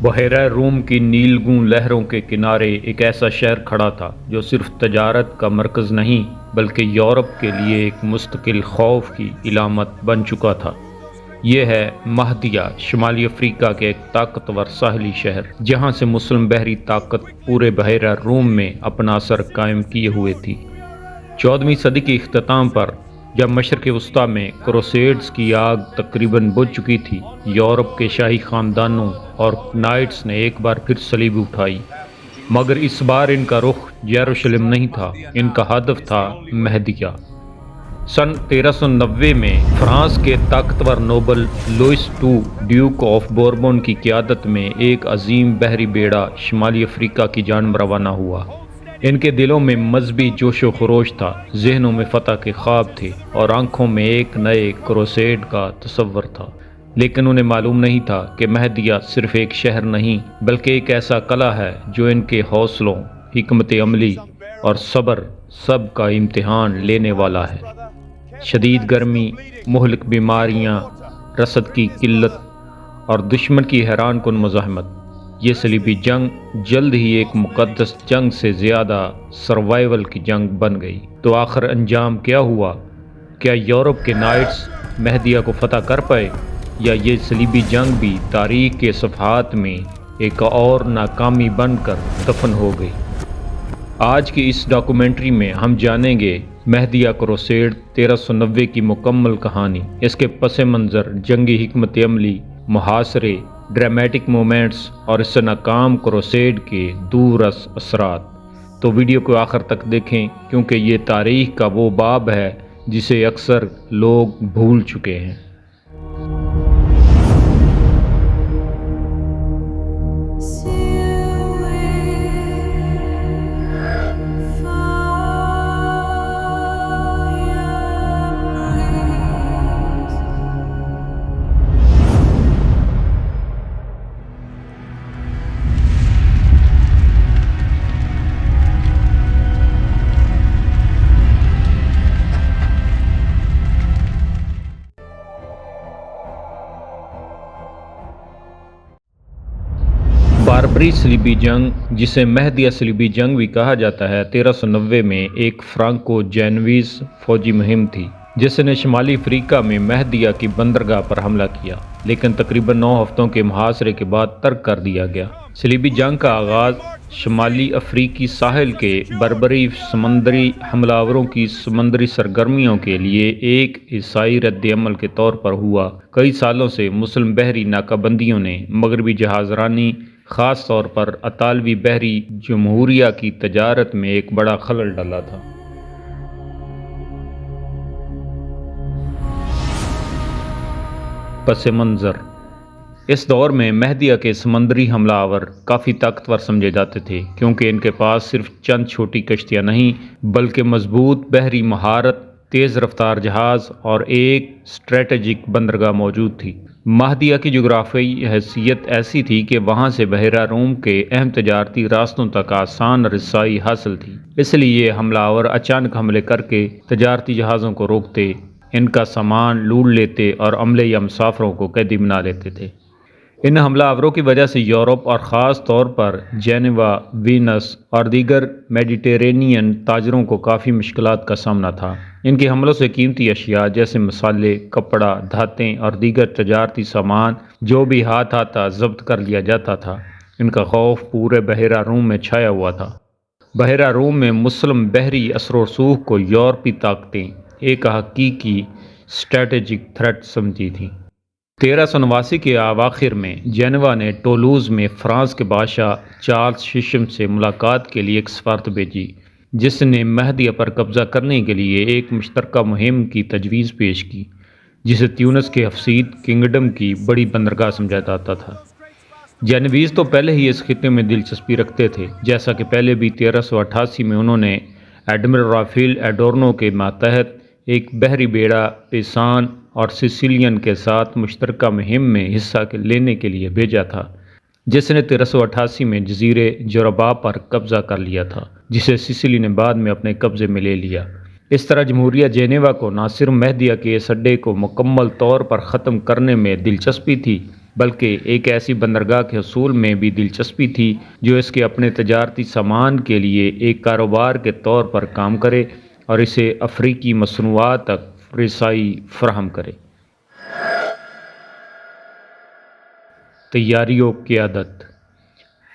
بحیرہ روم کی نیلگوں لہروں کے کنارے ایک ایسا شہر کھڑا تھا جو صرف تجارت کا مرکز نہیں بلکہ یورپ کے لیے ایک مستقل خوف کی علامت بن چکا تھا۔ یہ ہے مہدیہ، شمالی افریقہ کے ایک طاقتور ساحلی شہر جہاں سے مسلم بحری طاقت پورے بحیرہ روم میں اپنا اثر قائم کیے ہوئے تھی۔ 14ویں صدی کے اختتام پر جب مشرق وسطیٰ میں کروسیڈز کی آگ تقریباً بجھ چکی تھی، یورپ کے شاہی خاندانوں اور نائٹس نے ایک بار پھر صلیب اٹھائی، مگر اس بار ان کا رخ یروشلم نہیں تھا، ان کا ہدف تھا مہدیہ۔ سن 1390 میں فرانس کے طاقتور noble Louis duke of Bourbon کی قیادت میں ایک عظیم بحری بیڑا شمالی افریقہ کی جانب روانہ ہوا۔ ان کے دلوں میں مذہبی جوش و خروش تھا، ذہنوں میں فتح کے خواب تھے اور آنکھوں میں ایک نئے کروسیڈ کا تصور تھا، لیکن انہیں معلوم نہیں تھا کہ مہدیہ صرف ایک شہر نہیں بلکہ ایک ایسا قلعہ ہے جو ان کے حوصلوں، حکمت عملی اور صبر سب کا امتحان لینے والا ہے۔ شدید گرمی، مہلک بیماریاں، رسد کی قلت اور دشمن کی حیران کن مزاحمت، یہ صلیبی جنگ جلد ہی ایک مقدس جنگ سے زیادہ سروائیول کی جنگ بن گئی۔ تو آخر انجام کیا ہوا؟ کیا یورپ کے نائٹس مہدیہ کو فتح کر پائے، یا یہ صلیبی جنگ بھی تاریخ کے صفحات میں ایک اور ناکامی بن کر دفن ہو گئی؟ آج کی اس ڈاکومنٹری میں ہم جانیں گے مہدیہ کروسیڈ 1390 کی مکمل کہانی، اس کے پس منظر، جنگی حکمت عملی، محاصرے، ڈرامیٹک مومنٹس اور اس ناکام کروسیڈ کے دورس اثرات۔ تو ویڈیو کو آخر تک دیکھیں کیونکہ یہ تاریخ کا وہ باب ہے جسے اکثر لوگ بھول چکے ہیں۔ باربری صلیبی جنگ، جسے مہدیہ صلیبی جنگ بھی کہا جاتا ہے، 1390 میں ایک فرانکو جینویز فوجی مہم تھی جس نے شمالی افریقہ میں مہدیہ کی بندرگاہ پر حملہ کیا، لیکن تقریباً 9 ہفتوں کے محاصرے کے بعد ترک کر دیا گیا۔ صلیبی جنگ کا آغاز شمالی افریقی ساحل کے بربری سمندری حملہ آوروں کی سمندری سرگرمیوں کے لیے ایک عیسائی رد عمل کے طور پر ہوا۔ کئی سالوں سے مسلم بحری ناکہ بندیوں نے مغربی جہاز رانی، خاص طور پر اطالوی بحری جمہوریہ کی تجارت میں ایک بڑا خلل ڈالا تھا۔ پس منظر: اس دور میں مہدیہ کے سمندری حملہ آور کافی طاقتور سمجھے جاتے تھے کیونکہ ان کے پاس صرف چند چھوٹی کشتیاں نہیں بلکہ مضبوط بحری مہارت، تیز رفتار جہاز اور ایک اسٹریٹجک بندرگاہ موجود تھی۔ مہدیہ کی جغرافیائی حیثیت ایسی تھی کہ وہاں سے بحیرہ روم کے اہم تجارتی راستوں تک آسان رسائی حاصل تھی، اس لیے حملہ آور اچانک حملے کر کے تجارتی جہازوں کو روکتے، ان کا سامان لوٹ لیتے اور عملے یا مسافروں کو قیدی بنا لیتے تھے۔ ان حملہ آوروں کی وجہ سے یورپ اور خاص طور پر جینوا، وینس اور دیگر میڈیٹرینین تاجروں کو کافی مشکلات کا سامنا تھا۔ ان کے حملوں سے قیمتی اشیاء جیسے مسالے، کپڑا، دھاتیں اور دیگر تجارتی سامان جو بھی ہاتھ آتا ضبط کر لیا جاتا تھا۔ ان کا خوف پورے بحیرہ روم میں چھایا ہوا تھا۔ بحیرہ روم میں مسلم بحری اثر و رسوخ کو یورپی طاقتیں ایک حقیقی اسٹریٹجک تھریٹ سمجھی تھیں۔ 1389 کے اواخر میں جینوا نے ٹولوز میں فرانس کے بادشاہ چارلس ششم سے ملاقات کے لیے ایک سفارت بھیجی جس نے مہدیہ پر قبضہ کرنے کے لیے ایک مشترکہ مہم کی تجویز پیش کی، جسے تیونس کے حفصیت کنگڈم کی بڑی بندرگاہ سمجھا جاتا تھا۔ جینویز تو پہلے ہی اس خطے میں دلچسپی رکھتے تھے، جیسا کہ پہلے بھی 1388 میں انہوں نے ایڈمرل رافیل ایڈورنو کے ماتحت ایک بحری بیڑا پیسان اور سسیلین کے ساتھ مشترکہ مہم میں حصہ لینے کے لیے بھیجا تھا، جس نے 1388 میں جزیرے جورابا پر قبضہ کر لیا تھا، جسے سسلی نے بعد میں اپنے قبضے میں لے لیا۔ اس طرح جمہوریہ جینیوا کو نہ صرف مہدیہ کے اس اڈے کو مکمل طور پر ختم کرنے میں دلچسپی تھی بلکہ ایک ایسی بندرگاہ کے حصول میں بھی دلچسپی تھی جو اس کے اپنے تجارتی سامان کے لیے ایک کاروبار کے طور پر کام کرے اور اسے افریقی مصنوعات تک رسائی فراہم کرے۔ تیاری و قیادت۔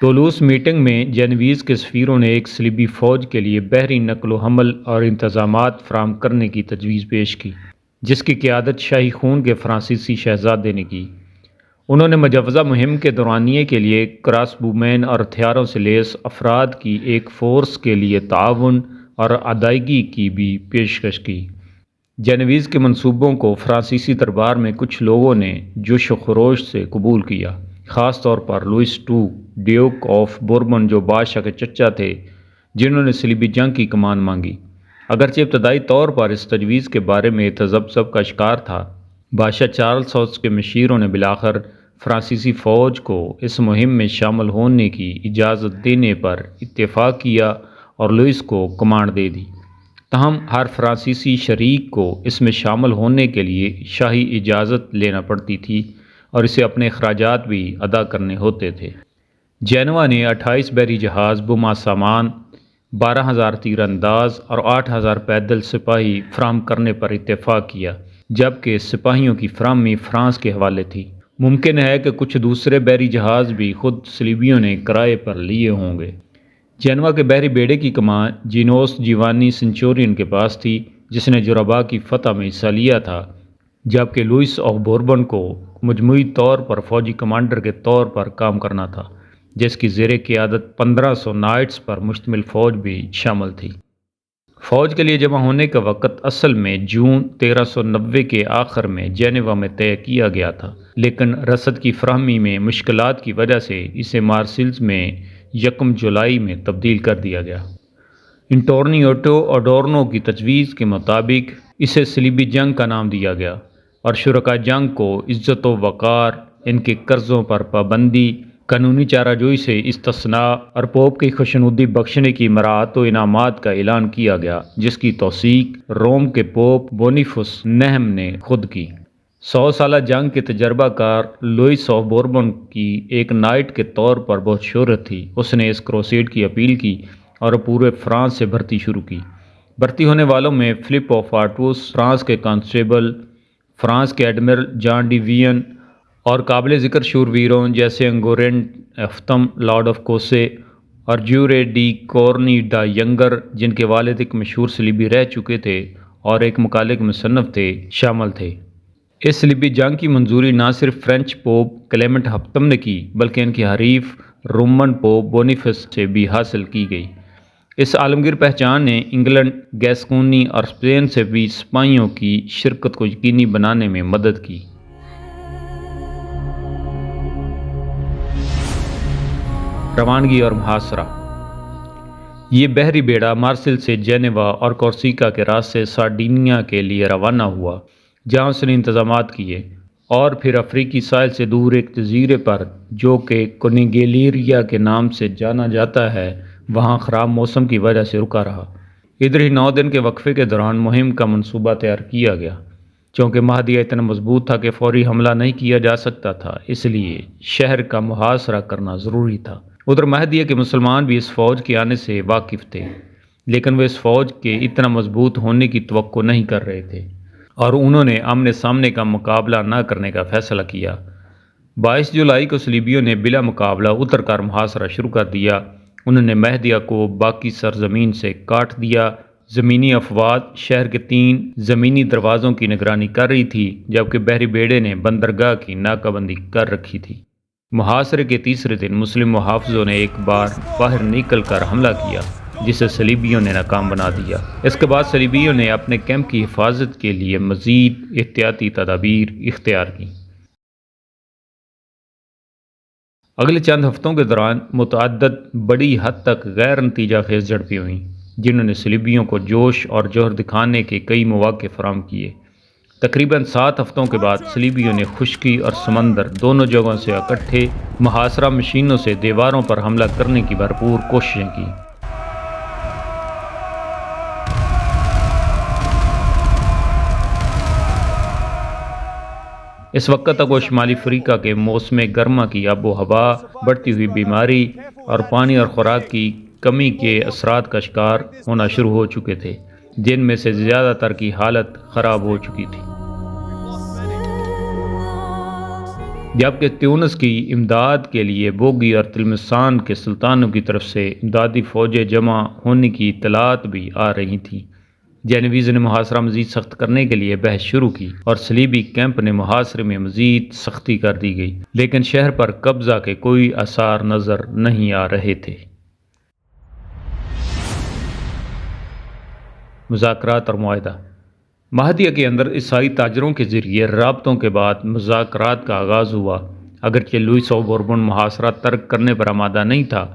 ٹولوس میٹنگ میں جینویز کے سفیروں نے ایک صلیبی فوج کے لیے بحری نقل و حمل اور انتظامات فراہم کرنے کی تجویز پیش کی، جس کی قیادت شاہی خون کے فرانسیسی شہزادے نے کی۔ انہوں نے مجوزہ مہم کے دورانیے کے لیے کراس بومین اور ہتھیاروں سے لیس افراد کی ایک فورس کے لیے تعاون اور ادائیگی کی بھی پیشکش کی۔ جینویز کے منصوبوں کو فرانسیسی دربار میں کچھ لوگوں نے جوش و خروش سے قبول کیا، خاص طور پر لوئس ڈیوک آف بوربن جو بادشاہ کے چچا تھے، جنہوں نے صلیبی جنگ کی کمان مانگی۔ اگرچہ ابتدائی طور پر اس تجویز کے بارے میں تذبذب کا شکار تھا، بادشاہ چارلس اور اس کے مشیروں نے بالآخر فرانسیسی فوج کو اس مہم میں شامل ہونے کی اجازت دینے پر اتفاق کیا اور لوئس کو کمانڈ دے دی۔ تاہم ہر فرانسیسی شریک کو اس میں شامل ہونے کے لیے شاہی اجازت لینا پڑتی تھی اور اسے اپنے اخراجات بھی ادا کرنے ہوتے تھے۔ جینوا نے 28 بحری جہاز بما سامان، 12,000 تیر انداز اور 8,000 پیدل سپاہی فراہم کرنے پر اتفاق کیا، جبکہ سپاہیوں کی فراہمی فرانس کے حوالے تھی۔ ممکن ہے کہ کچھ دوسرے بحری جہاز بھی خود صلیبیوں نے کرائے پر لیے ہوں گے۔ جینوا کے بحری بیڑے کی کمان جینوس جیوانی سنچورین کے پاس تھی، جس نے جرابا کی فتح میں حصہ لیا تھا، جبکہ لوئس آف بوربن کو مجموعی طور پر فوجی کمانڈر کے طور پر کام کرنا تھا، جس کی زیر قیادت 1500 نائٹس پر مشتمل فوج بھی شامل تھی۔ فوج کے لیے جمع ہونے کا وقت اصل میں جون 1390 کے آخر میں جینوا میں طے کیا گیا تھا، لیکن رسد کی فراہمی میں مشکلات کی وجہ سے اسے مارسلز میں 1 جولائی میں تبدیل کر دیا گیا۔ انٹورنیوٹو اڈورنو کی تجویز کے مطابق اسے صلیبی جنگ کا نام دیا گیا اور شرکاء جنگ کو عزت و وقار، ان کے قرضوں پر پابندی، قانونی چارہ جوئی سے استثناء اور پوپ کی خوشنودی بخشنے کی مراعات و انعامات کا اعلان کیا گیا، جس کی توثیق روم کے پوپ بونیفس نہم نے خود کی۔ 100 سالہ جنگ کے تجربہ کار لوئس آف بوربن کی ایک نائٹ کے طور پر بہت شہرت تھی۔ اس نے اس کروسیڈ کی اپیل کی اور پورے فرانس سے بھرتی شروع کی۔ بھرتی ہونے والوں میں فلپ آف آرٹوس، فرانس کے کانسٹیبل، فرانس کے ایڈمرل جان ڈی وین اور قابل ذکر شورویروں جیسے انگورینٹ افتم، لارڈ آف کوسے اور جیورے ڈی کورنی ڈا ینگر، جن کے والد ایک مشہور صلیبی رہ چکے تھے اور ایک مقالے کے مصنف تھے، شامل تھے۔ اس صلیبی جنگ کی منظوری نہ صرف فرینچ پوپ کلیمنٹ ہفتم نے کی، بلکہ ان کے حریف رومن پوپ بونیفس سے بھی حاصل کی گئی۔ اس عالمگیر پہچان نے انگلینڈ، گیسکونی اور اسپین سے بھی سپاہیوں کی شرکت کو یقینی بنانے میں مدد کی۔ روانگی اور محاصرہ۔ یہ بحری بیڑا مارسل سے جینوا اور کورسیکا کے راستے سارڈینیا کے لیے روانہ ہوا، جہاں اس نے انتظامات کیے، اور پھر افریقی ساحل سے دور ایک جزیرے پر جو کہ کونیگلیریا کے نام سے جانا جاتا ہے، وہاں خراب موسم کی وجہ سے رکا رہا۔ ادھر ہی 9 دن کے وقفے کے دوران مہم کا منصوبہ تیار کیا گیا۔ چونکہ مہدیہ اتنا مضبوط تھا کہ فوری حملہ نہیں کیا جا سکتا تھا، اس لیے شہر کا محاصرہ کرنا ضروری تھا۔ ادھر مہدیہ کے مسلمان بھی اس فوج کے آنے سے واقف تھے، لیکن وہ اس فوج کے اتنا مضبوط ہونے کی توقع نہیں کر رہے تھے اور انہوں نے آمنے سامنے کا مقابلہ نہ کرنے کا فیصلہ کیا۔ 22 جولائی کو صلیبیوں نے بلا مقابلہ اتر کر محاصرہ شروع کر دیا۔ انہوں نے مہدیہ کو باقی سرزمین سے کاٹ دیا۔ زمینی افواج شہر کے 3 زمینی دروازوں کی نگرانی کر رہی تھی، جبکہ بحری بیڑے نے بندرگاہ کی ناکہ بندی کر رکھی تھی۔ محاصرے کے تیسرے دن مسلم محافظوں نے ایک بار باہر نکل کر حملہ کیا، جسے صلیبیوں نے ناکام بنا دیا۔ اس کے بعد صلیبیوں نے اپنے کیمپ کی حفاظت کے لیے مزید احتیاطی تدابیر اختیار کی۔ اگلے چند ہفتوں کے دوران متعدد بڑی حد تک غیر نتیجہ خیز جھڑپیں ہوئیں، جنہوں نے صلیبیوں کو جوش اور جوہر دکھانے کے کئی مواقع فراہم کیے۔ تقریباً 7 ہفتوں کے بعد صلیبیوں نے خشکی اور سمندر دونوں جگہوں سے اکٹھے محاصرہ مشینوں سے دیواروں پر حملہ کرنے کی بھرپور کوششیں کی۔ اس وقت تک وہ شمالی افریقہ کے موسم گرما کی آب و ہوا، بڑھتی ہوئی بیماری اور پانی اور خوراک کی کمی کے اثرات کا شکار ہونا شروع ہو چکے تھے، جن میں سے زیادہ تر کی حالت خراب ہو چکی تھی۔ جبکہ تیونس کی امداد کے لیے بوگی اور تلمسان کے سلطانوں کی طرف سے امدادی فوجیں جمع ہونے کی اطلاعات بھی آ رہی تھیں، جینویز نے محاصرہ مزید سخت کرنے کے لیے بحث شروع کی اور صلیبی کیمپ نے محاصرے میں مزید سختی کر دی گئی، لیکن شہر پر قبضہ کے کوئی آثار نظر نہیں آ رہے تھے۔ مذاکرات اور معاہدہ۔ مہدیہ کے اندر عیسائی تاجروں کے ذریعے رابطوں کے بعد مذاکرات کا آغاز ہوا۔ اگرچہ لوئس آف بوربن محاصرہ ترک کرنے پر آمادہ نہیں تھا،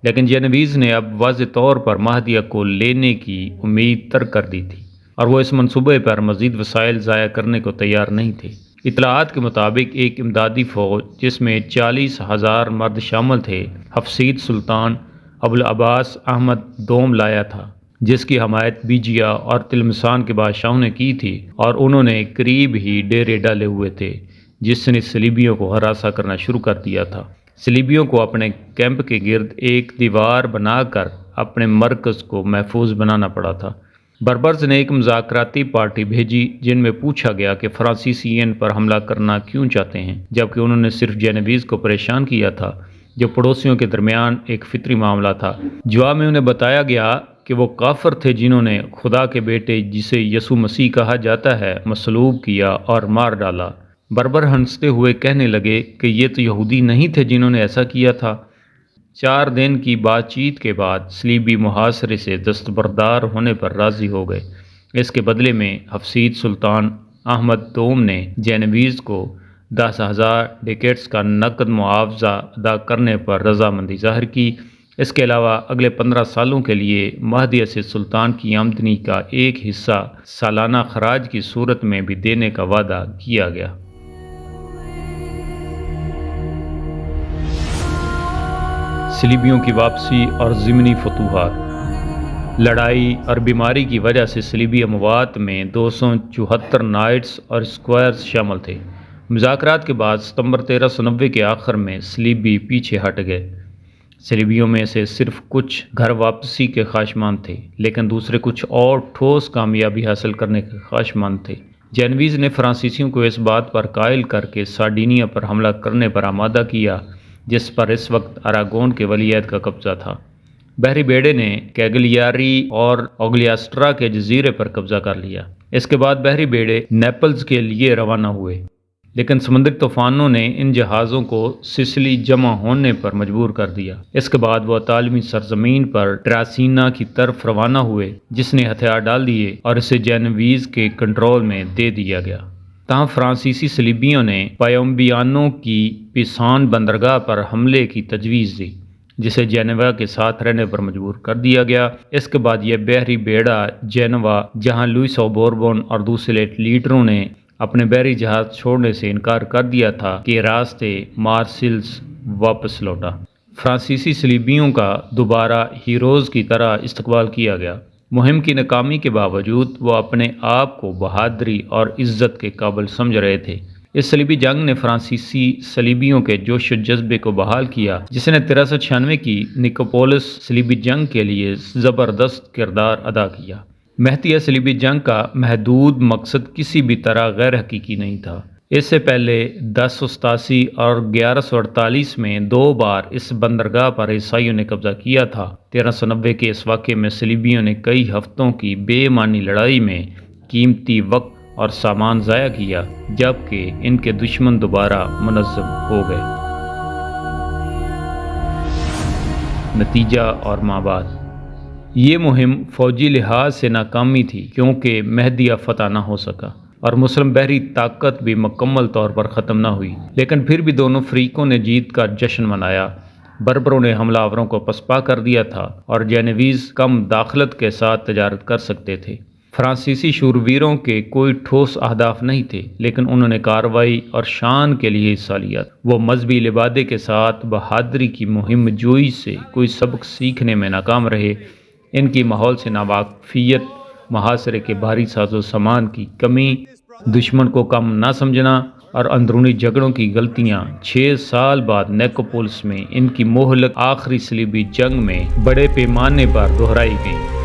لیکن جینویز نے اب واضح طور پر مہدیہ کو لینے کی امید ترک کر دی تھی، اور وہ اس منصوبے پر مزید وسائل ضائع کرنے کو تیار نہیں تھے۔ اطلاعات کے مطابق ایک امدادی فوج جس میں 40,000 مرد شامل تھے، حفصید سلطان ابوالعباس احمد دوم لایا تھا، جس کی حمایت بیجیا اور تلمسان کے بادشاہوں نے کی تھی، اور انہوں نے قریب ہی ڈیرے ڈالے ہوئے تھے، جس نے صلیبیوں کو ہراساں کرنا شروع کر دیا تھا۔ صلیبیوں کو اپنے کیمپ کے گرد ایک دیوار بنا کر اپنے مرکز کو محفوظ بنانا پڑا تھا۔ بربرز نے ایک مذاکراتی پارٹی بھیجی جن میں پوچھا گیا کہ فرانسیسی ان پر حملہ کرنا کیوں چاہتے ہیں، جبکہ انہوں نے صرف جینویز کو پریشان کیا تھا، جو پڑوسیوں کے درمیان ایک فطری معاملہ تھا۔ جواب میں انہیں بتایا گیا کہ وہ کافر تھے جنہوں نے خدا کے بیٹے جسے یسوع مسیح کہا جاتا ہے مصلوب کیا اور مار ڈالا۔ بربر ہنستے ہوئے کہنے لگے کہ یہ تو یہودی نہیں تھے جنہوں نے ایسا کیا تھا۔ 4 دن کی بات چیت کے بعد صلیبی محاصرے سے دستبردار ہونے پر راضی ہو گئے۔ اس کے بدلے میں حفصید سلطان احمد دوم نے جینویز کو 10,000 ڈیکیٹس کا نقد معاوضہ ادا کرنے پر رضامندی ظاہر کی۔ اس کے علاوہ اگلے 15 سالوں کے لیے مہدیہ سے سلطان کی آمدنی کا ایک حصہ سالانہ خراج کی صورت میں بھی دینے کا وعدہ کیا گیا۔ صلیبیوں کی واپسی اور ضمنی فتوحات۔ لڑائی اور بیماری کی وجہ سے صلیبی اموات میں 274 نائٹس اور اسکوائرز شامل تھے۔ مذاکرات کے بعد ستمبر 1390 کے آخر میں صلیبی پیچھے ہٹ گئے۔ صلیبیوں میں سے صرف کچھ گھر واپسی کے خواہشمند تھے، لیکن دوسرے کچھ اور ٹھوس کامیابی حاصل کرنے کے خواہشمند تھے۔ جینویز نے فرانسیسیوں کو اس بات پر قائل کر کے سارڈینیا پر حملہ کرنے پر آمادہ کیا، جس پر اس وقت اراگون کے ولیعہد کا قبضہ تھا۔ بحری بیڑے نے کیگلیاری اور اوگلیاسٹرا کے جزیرے پر قبضہ کر لیا۔ اس کے بعد بحری بیڑے نیپلز کے لیے روانہ ہوئے، لیکن سمندری طوفانوں نے ان جہازوں کو سسلی جمع ہونے پر مجبور کر دیا۔ اس کے بعد وہ اطالوی سرزمین پر ٹراسینا کی طرف روانہ ہوئے، جس نے ہتھیار ڈال دیے اور اسے جینویز کے کنٹرول میں دے دیا گیا۔ تاہم فرانسیسی صلیبیوں نے پایومبیانو کی پیسان بندرگاہ پر حملے کی تجویز دی، جسے جینوا کے ساتھ رہنے پر مجبور کر دیا گیا۔ اس کے بعد یہ بحری بیڑا جینوا، جہاں لوئس آف بوربن اور دوسرے لیڈروں نے اپنے بحری جہاز چھوڑنے سے انکار کر دیا تھا، کہ راستے مارسلز واپس لوٹا۔ فرانسیسی صلیبیوں کا دوبارہ ہیروز کی طرح استقبال کیا گیا۔ مہم کی ناکامی کے باوجود وہ اپنے آپ کو بہادری اور عزت کے قابل سمجھ رہے تھے۔ اس صلیبی جنگ نے فرانسیسی صلیبیوں کے جوش و جذبے کو بحال کیا، جس نے 1396 کی نیکوپولس صلیبی جنگ کے لیے زبردست کردار ادا کیا۔ مہدیہ صلیبی جنگ کا محدود مقصد کسی بھی طرح غیر حقیقی نہیں تھا۔ اس سے پہلے 1087 اور 1148 میں 2 بار اس بندرگاہ پر عیسائیوں نے قبضہ کیا تھا۔ 1390 کے اس واقعے میں صلیبیوں نے کئی ہفتوں کی بے معنی لڑائی میں قیمتی وقت اور سامان ضائع کیا، جبکہ ان کے دشمن دوبارہ منظم ہو گئے۔ نتیجہ اور ماں بعد۔ یہ مہم فوجی لحاظ سے ناکامی تھی، کیونکہ مہدیہ فتح نہ ہو سکا اور مسلم بحری طاقت بھی مکمل طور پر ختم نہ ہوئی، لیکن پھر بھی دونوں فریقوں نے جیت کا جشن منایا۔ بربروں نے حملہ آوروں کو پسپا کر دیا تھا اور جینویز کم داخلت کے ساتھ تجارت کر سکتے تھے۔ فرانسیسی شورویروں کے کوئی ٹھوس اہداف نہیں تھے، لیکن انہوں نے کارروائی اور شان کے لیے حصہ لیا۔ وہ مذہبی لبادے کے ساتھ بہادری کی مہم جوئی سے کوئی سبق سیکھنے میں ناکام رہے۔ ان کی ماحول سے ناواقفیت، محاصرے کے بھاری ساز و سامان کی کمی، دشمن کو کم نہ سمجھنا اور اندرونی جھگڑوں کی غلطیاں 6 سال بعد نیکوپولس میں ان کی مہلک آخری صلیبی جنگ میں بڑے پیمانے پر دہرائی گئیں۔